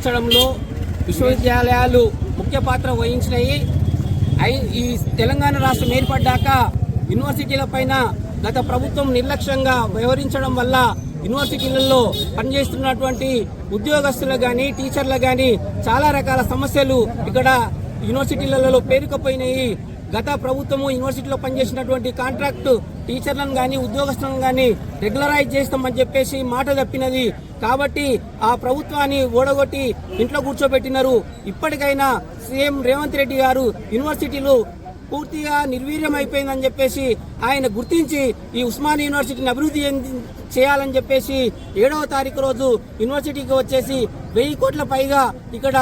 లో విశ్వవిద్యాలయాలు ముఖ్య పాత్ర వహించినాయి. ఈ తెలంగాణ రాష్ట్రం ఏర్పడ్డాక యూనివర్సిటీల పైన గత ప్రభుత్వం నిర్లక్ష్యంగా వ్యవహరించడం వల్ల యూనివర్సిటీలలో పనిచేస్తున్నటువంటి ఉద్యోగస్తులు కానీ టీచర్లు కానీ చాలా రకాల సమస్యలు ఇక్కడ యూనివర్సిటీలలో పేరుకుపోయినాయి. గత ప్రభుత్వము యూనివర్సిటీలో పనిచేసినటువంటి కాంట్రాక్టు టీచర్లను కానీ ఉద్యోగస్తులను కానీ రెగ్యులరైజ్ చేస్తామని చెప్పేసి మాట తప్పినది. కాబట్టి ఆ ప్రభుత్వాన్ని ఓడగొట్టి ఇంట్లో కూర్చోబెట్టినారు. ఇప్పటికైనా సీఎం రేవంత్ రెడ్డి గారు యూనివర్సిటీలు పూర్తిగా నిర్వీర్యం అయిపోయిందని చెప్పేసి ఆయన గుర్తించి ఈ ఉస్మానియా యూనివర్సిటీని అభివృద్ధి చేయాలని చెప్పేసి 7వ తారీఖు రోజు యూనివర్సిటీకి వచ్చేసి 1000 కోట్ల పైగా ఇక్కడ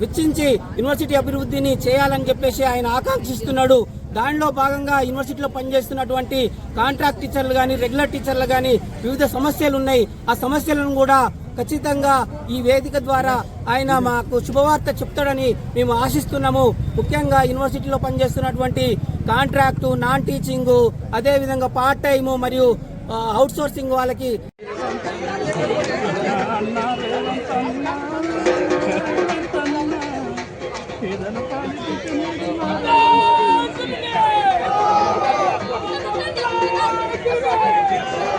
వెచ్చించి యూనివర్సిటీ అభివృద్ధిని చేయాలని చెప్పేసి ఆయన ఆకాంక్షిస్తున్నాడు. దానిలో భాగంగా యూనివర్సిటీలో పనిచేస్తున్నటువంటి కాంట్రాక్ట్ టీచర్లు కానీ రెగ్యులర్ టీచర్లు కానీ వివిధ సమస్యలు ఉన్నాయి. ఆ సమస్యలను కూడా ఖచ్చితంగా ఈ వేదిక ద్వారా ఆయన మాకు శుభవార్త చెప్తాడని మేము ఆశిస్తున్నాము. ముఖ్యంగా యూనివర్సిటీలో పనిచేస్తున్నటువంటి కాంట్రాక్టు, నాన్ టీచింగ్, అదేవిధంగా పార్ట్ టైము మరియు అవుట్ సోర్సింగ్ వాళ్ళకి Thank you.